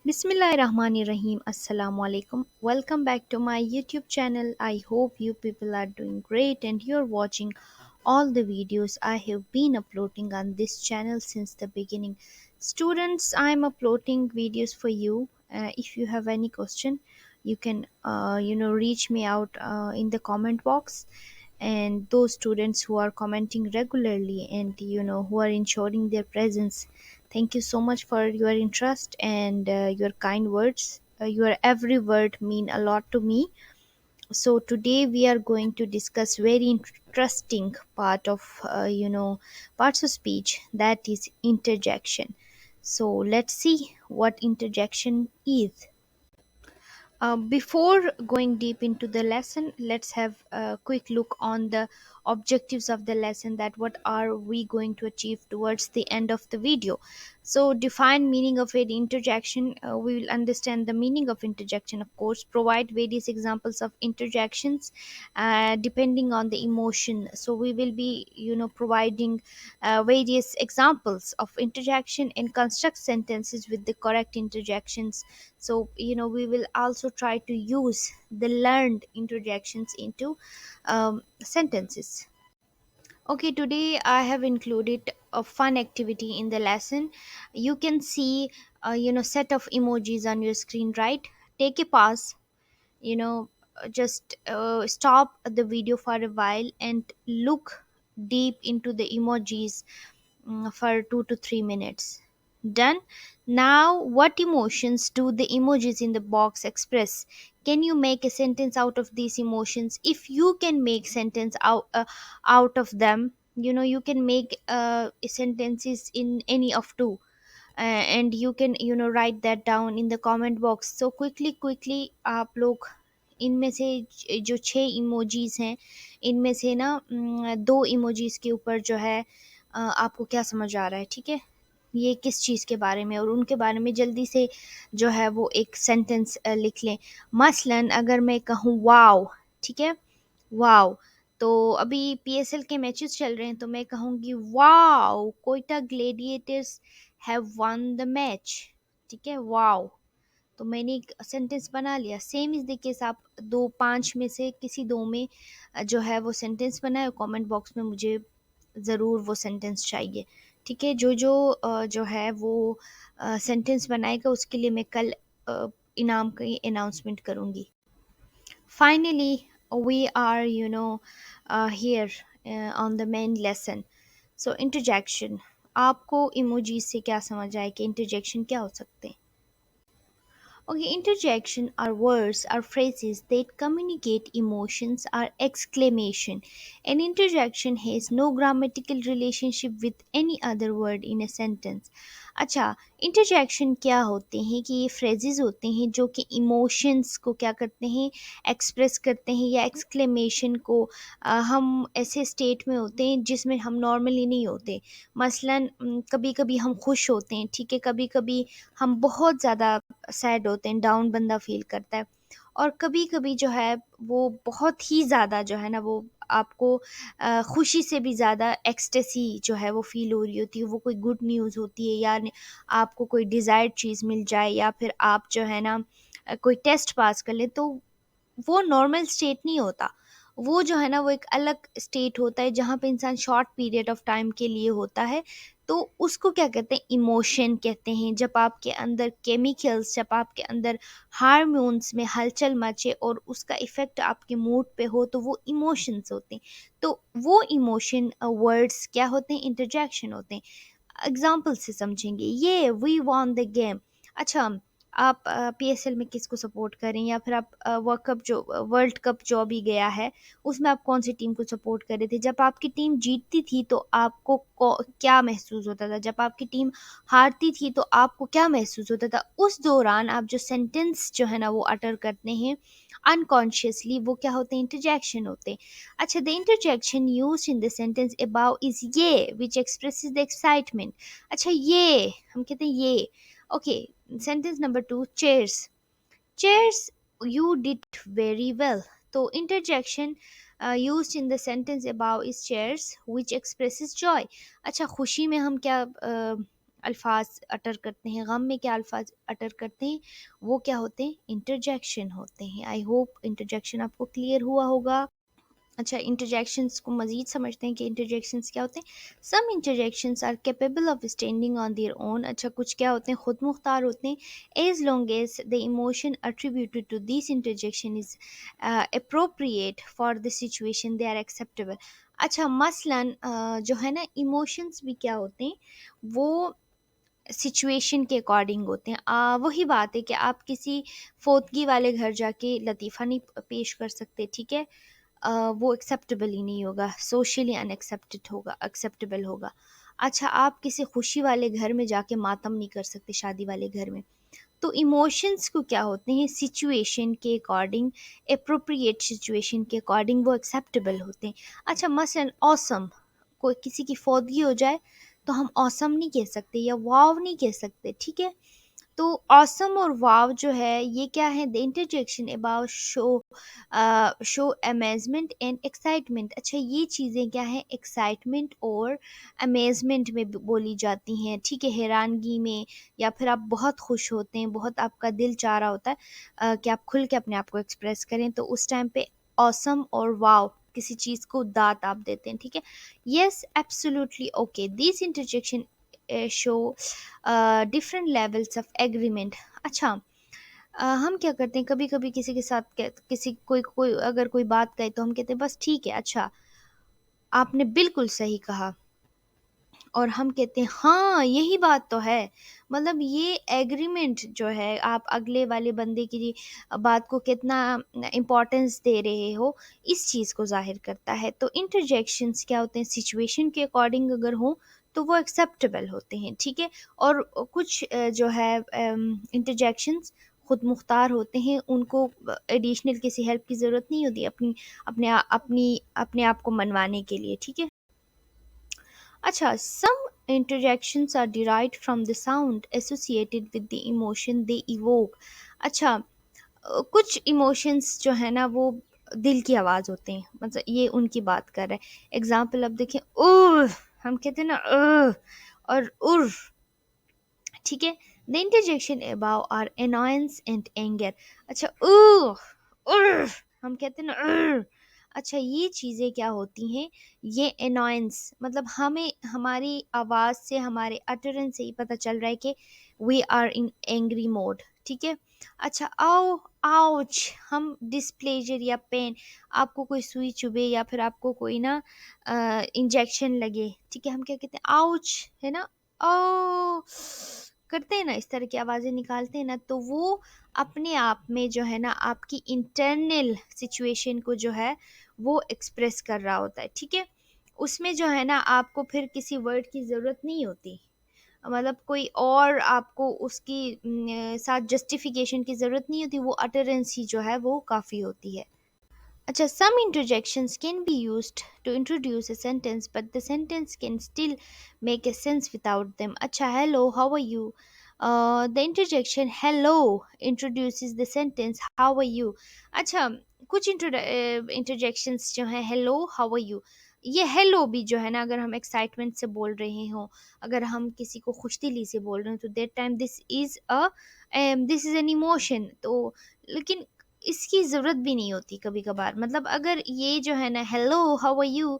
Bismillahirrahmanirrahim. Assalamu alaikum. Welcome back to my YouTube channel. I hope you people are doing great and you're watching all the videos I have been uploading on this channel since the beginning. Students, I'm uploading videos for you. If you have any question, you can reach me out in the comment box, and those students who are commenting regularly and who are ensuring their presence, thank you so much for your interest and your kind words. Your every word mean a lot to me. So today we are going to discuss very interesting part of parts of speech, that is interjection. So let's see what interjection is. Before going deep into the lesson, let's have a quick look on the objectives of the lesson, that what are we going to achieve towards the end of the video. So define meaning of an interjection. We will understand the meaning of interjection, of course, provide various examples of interjections depending on the emotion. So we will be providing various examples of interjection and construct sentences with the correct interjections. So we will also try to use the learned interjections into sentences. Okay, today I have included a fun activity in the lesson. You can see set of emojis on your screen, right? Take a pause, you know just stop the video for a while and look deep into the emojis for 2 to 3 minutes. Done. Now, what emotions do the emojis in the box express? Can you make a sentence out of these emotions? If you can make sentence out of them, you can make sentences in any of two, and you can write that down in the comment box. So quickly आप लोग इनमें से जो 6 emojis हैं, इनमें से ना दो इमोजीज के ऊपर जो है आपको क्या समझ आ रहा है, ठीक है? ये किस चीज़ के बारे में, और उनके बारे में जल्दी से जो है वो एक सेंटेंस लिख लें। मसलन अगर मैं कहूँ वाओ, ठीक है? वाओ! तो अभी पीएसएल के मैचेस चल रहे हैं, तो मैं कहूँगी wow! Quetta Gladiators have one the match, ठीक है? वाओ! तो मैंने एक सेंटेंस बना लिया। सेम इज़ द केस, आप 2-5 में से किसी 2 में जो है वो सेंटेंस बनाएँ, कमेंट बॉक्स में मुझे ज़रूर वो सेंटेंस चाहिए, ठीक है? जो है वो सेंटेंस बनाएगा उसके लिए मैं कल इनाम की अनाउंसमेंट करूँगी। Finally, we are here on the main lesson. So interjection, आपको emojis से क्या समझ आए कि interjection क्या हो सकते हैं? Okay, interjection are words or phrases that communicate emotions or exclamation. An interjection has no grammatical relationship with any other word in a sentence. अच्छा, इंटरजेक्शन क्या होते हैं कि ये फ्रेजेस होते हैं जो कि इमोशंस को क्या करते हैं, एक्सप्रेस करते हैं, या एक्सक्लेमेशन को हम ऐसे स्टेट में होते हैं जिसमें हम नॉर्मली नहीं होते। मसलन कभी कभी हम खुश होते हैं, ठीक है? कभी कभी हम बहुत ज़्यादा सैड होते हैं, डाउन बंदा फ़ील करता है। और कभी-कभी जो है वो बहुत ही ज़्यादा जो है ना वो आपको खुशी से भी ज़्यादा एक्सटेसी जो है वो फ़ील हो रही होती है, वो कोई गुड न्यूज़ होती है, या आपको कोई डिज़ायर्ड चीज़ मिल जाए, या फिर आप जो है ना कोई टेस्ट पास कर लें, तो वो नॉर्मल स्टेट नहीं होता। वो जो है ना वो एक अलग स्टेट होता है जहाँ पे इंसान शॉर्ट पीरियड ऑफ टाइम के लिए होता है। तो उसको क्या कहते हैं, इमोशन कहते हैं। जब आपके अंदर केमिकल्स, जब आपके अंदर हार्मोन्स में हलचल मचे और उसका इफ़ेक्ट आपके मूड पे हो, तो वो इमोशंस होते हैं। तो वो इमोशन वर्ड्स क्या होते हैं, इंटरजेक्शन होते हैं। एग्जाम्पल से समझेंगे, ये वी वॉन द गेम। अच्छा, आप पीएसएल में किसको सपोर्ट करें, या फिर आप वर्ल्ड कप जो अभी गया है उसमें आप कौन सी टीम को सपोर्ट कर रहे थे? जब आपकी टीम जीतती थी तो आपको क्या महसूस होता था? जब आपकी टीम हारती थी तो आपको क्या महसूस होता था? उस दौरान आप जो सेंटेंस जो है ना वो अटर करते हैं अनकॉन्शियसली, वो क्या होते हैं, इंटरजेक्शन होते हैं। अच्छा, the interjection used in the sentence above is ये विच एक्सप्रेसेस द एक्साइटमेंट। अच्छा, ये हम कहते हैं ये। Okay, sentence number 2, chairs. Chairs, you did very well. तो interjection used in the sentence above is chairs which expresses joy. अच्छा, खुशी में हम क्या अल्फाज अटर करते हैं, गम में क्या अल्फाज अटर करते हैं, वो क्या होते हैं, इंटरजेक्शन होते हैं। आई होप इंटरजेक्शन आपको क्लियर हुआ होगा। अच्छा, इंटरजेक्शंस को मज़ीद समझते हैं कि इंटरजेक्शंस क्या होते हैं। Some interjections are capable of standing on their own. अच्छा, कुछ क्या होते हैं, खुद मुख्तार होते हैं। As long as the emotion attributed to this interjection is appropriate for the situation they are acceptable. अच्छा, मसलन जो है ना, इमोशंस भी क्या होते हैं, वो सिचुएशन के अकॉर्डिंग होते हैं। वही बात है कि आप किसी फोतगी वाले घर जाके लतीफ़ा नहीं पेश कर सकते, ठीक है। वो एक्सेप्टेबल ही नहीं होगा, सोशली अनएक्सेप्टेड होगा, एक्सेप्टेबल होगा। अच्छा, आप किसी खुशी वाले घर में जाके मातम नहीं कर सकते, शादी वाले घर में। तो इमोशंस को क्या होते हैं, सिचुएशन के अकॉर्डिंग, अप्रोप्रिएट सिचुएशन के अकॉर्डिंग वो एक्सेप्टेबल होते हैं। अच्छा, मसलन ऑसम, कोई किसी की फौतगी हो जाए तो हम ऑसम नहीं कह सकते या वाव नहीं कह सकते, ठीक है। तो ऑसम और वाव जो है ये क्या है, the interjection about show amazement and excitement. अच्छा, ये चीज़ें क्या है, एक्साइटमेंट और अमेजमेंट में बोली जाती हैं, ठीक है, हैरानगी में, या फिर आप बहुत खुश होते हैं, बहुत आपका दिल चाह रहा होता है कि आप खुल के अपने आप को एक्सप्रेस करें, तो उस टाइम पे ऑसम और वाव, किसी चीज़ को दात आप देते हैं, ठीक है। Yes, absolutely okay, this interjection show different levels of agreement. अच्छा, हम क्या करते हैं, कभी कभी किसी के साथ किसी कोई कोई अगर कोई बात कहे तो हम कहते हैं बस ठीक है, अच्छा आपने बिल्कुल सही कहा, और हम कहते हैं हाँ यही बात तो है। मतलब ये एग्रीमेंट जो है, आप अगले वाले बंदे की बात को कितना इम्पोर्टेंस दे रहे हो, इस चीज़ को जाहिर करता है। तो इंटरजेक्शंस क्या होते हैं, सिचुएशन के अकॉर्डिंग अगर हो तो वो एक्सेप्टेबल होते हैं, ठीक है। और कुछ जो है इंटरजेक्शंस खुद मुख्तार होते हैं, उनको एडिशनल किसी हेल्प की ज़रूरत नहीं होती अपने आप को मनवाने के लिए, ठीक है। अच्छा, some interjections are derived from the sound associated with the emotion they evoke. अच्छा, कुछ इमोशंस जो है ना वो दिल की आवाज़ होते हैं, मतलब ये उनकी बात कर रहे हैं। एग्जाम्पल अब देखें, उह, हम कहते हैं ना और उर, ठीक है। The interjection above are annoyance and anger. अच्छा, उर, हम कहते हैं ना अच्छा, ये चीज़ें क्या होती हैं, ये annoyance, मतलब हमें हमारी आवाज़ से, हमारे अटरेंस से ही पता चल रहा है कि we are in angry mode, ठीक है। अच्छा, आओ आउच, हम डिस्प्लेजर या पेन, आपको कोई सुई चुभे या फिर आपको कोई ना इंजेक्शन लगे, ठीक है, हम क्या कहते हैं, आउच, है ना, ओ करते हैं ना, इस तरह की आवाज़ें निकालते हैं ना, तो वो अपने आप में जो है ना आपकी इंटरनल सिचुएशन को जो है वो एक्सप्रेस कर रहा होता है, ठीक है। उसमें जो है ना आपको फिर किसी वर्ड की ज़रूरत नहीं होती, मतलब कोई और आपको उसकी साथ जस्टिफिकेशन की ज़रूरत नहीं होती, वो अटरेंस ही जो है वो काफ़ी होती है। Acha, some interjections can be used to introduce a sentence, but the sentence can still make a sense without them. Acha, hello, how are you? The interjection hello introduces the sentence how are you. अच्छा, कुछ interjections जो हैं hello how are you, ये hello भी जो है ना, अगर हम एक्साइटमेंट से बोल रहे हों, अगर हम किसी को खुशदिली से बोल रहे हैं, तो that time this is an emotion. तो लेकिन इसकी ज़रूरत भी नहीं होती कभी कभार, मतलब अगर ये जो है ना हेलो हाउ आर यू,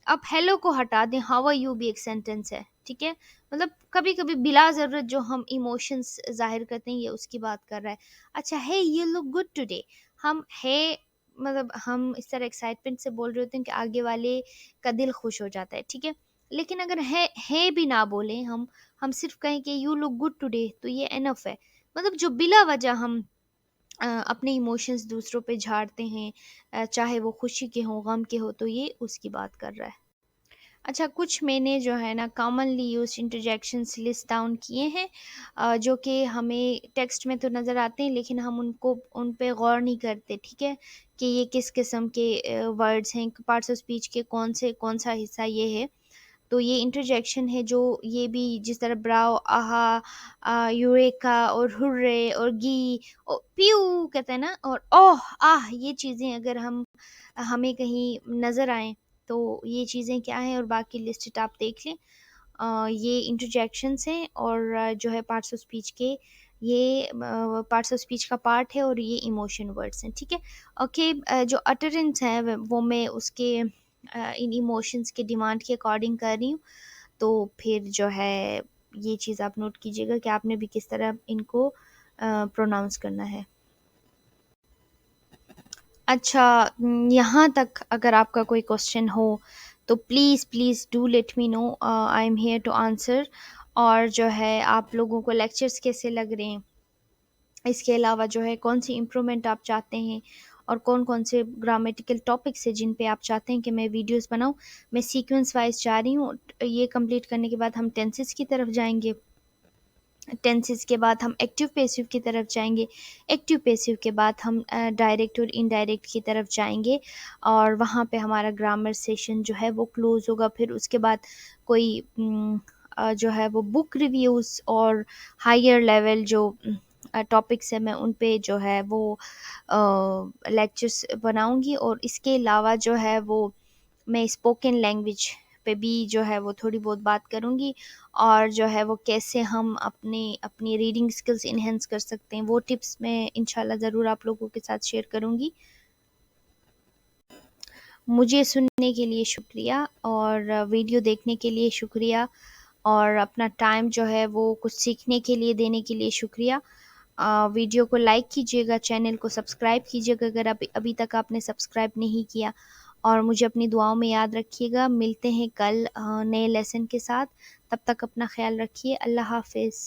आप हेलो को हटा दें, हाउ आर यू भी एक सेंटेंस है, ठीक है। मतलब कभी कभी बिला ज़रूरत जो हम इमोशंस जाहिर करते हैं, ये उसकी बात कर रहा है। अच्छा, हे यू लुक गुड टुडे, हम हे, मतलब हम इस तरह एक्साइटमेंट से बोल रहे होते हैं कि आगे वाले का दिल खुश हो जाता है, ठीक है। लेकिन अगर है भी ना बोलें, हम सिर्फ कहें कि यू लुक गुड टुडे, तो ये एनफ है। मतलब जो बिला वजह हम अपने इमोशंस दूसरों पे झाड़ते हैं, चाहे वो खुशी के हों, गम के हो, तो ये उसकी बात कर रहा है। अच्छा, कुछ मैंने जो है ना commonly use interjections list down किए हैं, जो कि हमें टेक्स्ट में तो नज़र आते हैं, लेकिन हम उन पे गौर नहीं करते, ठीक है, कि ये किस किस्म के वर्ड्स हैं, पार्ट्स ऑफ स्पीच के कौन सा हिस्सा ये है। तो ये इंटरजेक्शन है जो, ये भी जिस तरह ब्राव, आहा, यूरेका और हुर्रे और गी और प्यू कहते हैं ना, और ओह आह, ये चीज़ें अगर हमें कहीं नज़र आए, तो ये चीज़ें क्या हैं, और बाकी लिस्ट आप देख लें। ये इंटरजेक्शंस हैं, और जो है पार्ट्स ऑफ स्पीच के ये पार्ट्स ऑफ स्पीच का पार्ट है, और ये इमोशन वर्ड्स हैं, ठीक है। ओके, जो अटरेंस है वो मैं उसके इन इमोशंस के डिमांड के अकॉर्डिंग कर रही हूँ। तो फिर जो है ये चीज़ आप नोट कीजिएगा कि आपने भी किस तरह इनको प्रोनाउंस करना है। अच्छा, यहाँ तक अगर आपका कोई क्वेश्चन हो तो please please do let me know, I am here to answer. और जो है आप लोगों को लेक्चर्स कैसे लग रहे हैं, इसके अलावा जो है कौन सी इम्प्रूवमेंट आप चाहते हैं, और कौन कौन से ग्रामेटिकल टॉपिक्स है जिन पे आप चाहते हैं कि मैं वीडियोस बनाऊं। मैं सीक्वेंस वाइज जा रही हूँ। ये कंप्लीट करने के बाद हम टेंसेस की तरफ जाएंगे। टेंसेस के बाद हम एक्टिव पैसिव की तरफ जाएंगे। एक्टिव पैसिव के बाद हम डायरेक्ट और इनडायरेक्ट की तरफ जाएंगे, और वहाँ पे हमारा ग्रामर सेशन जो है वो क्लोज होगा। फिर उसके बाद कोई जो है वो बुक रिव्यूज़ और हायर लेवल जो टॉपिक्स है मैं उन पे जो है वो लेक्चर्स बनाऊंगी। और इसके अलावा जो है वो मैं स्पोकन लैंग्वेज पे भी जो है वो थोड़ी बहुत बात करूँगी, और जो है वो कैसे हम अपने अपनी रीडिंग स्किल्स इन्हेंस कर सकते हैं वो टिप्स मैं इंशाल्लाह ज़रूर आप लोगों के साथ शेयर करूँगी। मुझे सुनने के लिए शुक्रिया, और वीडियो देखने के लिए शुक्रिया, और अपना टाइम जो है वो कुछ सीखने के लिए देने के लिए शुक्रिया। वीडियो को लाइक कीजिएगा, चैनल को सब्सक्राइब कीजिएगा अगर अभी अभी तक आपने सब्सक्राइब नहीं किया, और मुझे अपनी दुआओं में याद रखिएगा। मिलते हैं कल नए लेसन के साथ। तब तक अपना ख्याल रखिए। अल्लाह हाफिज़।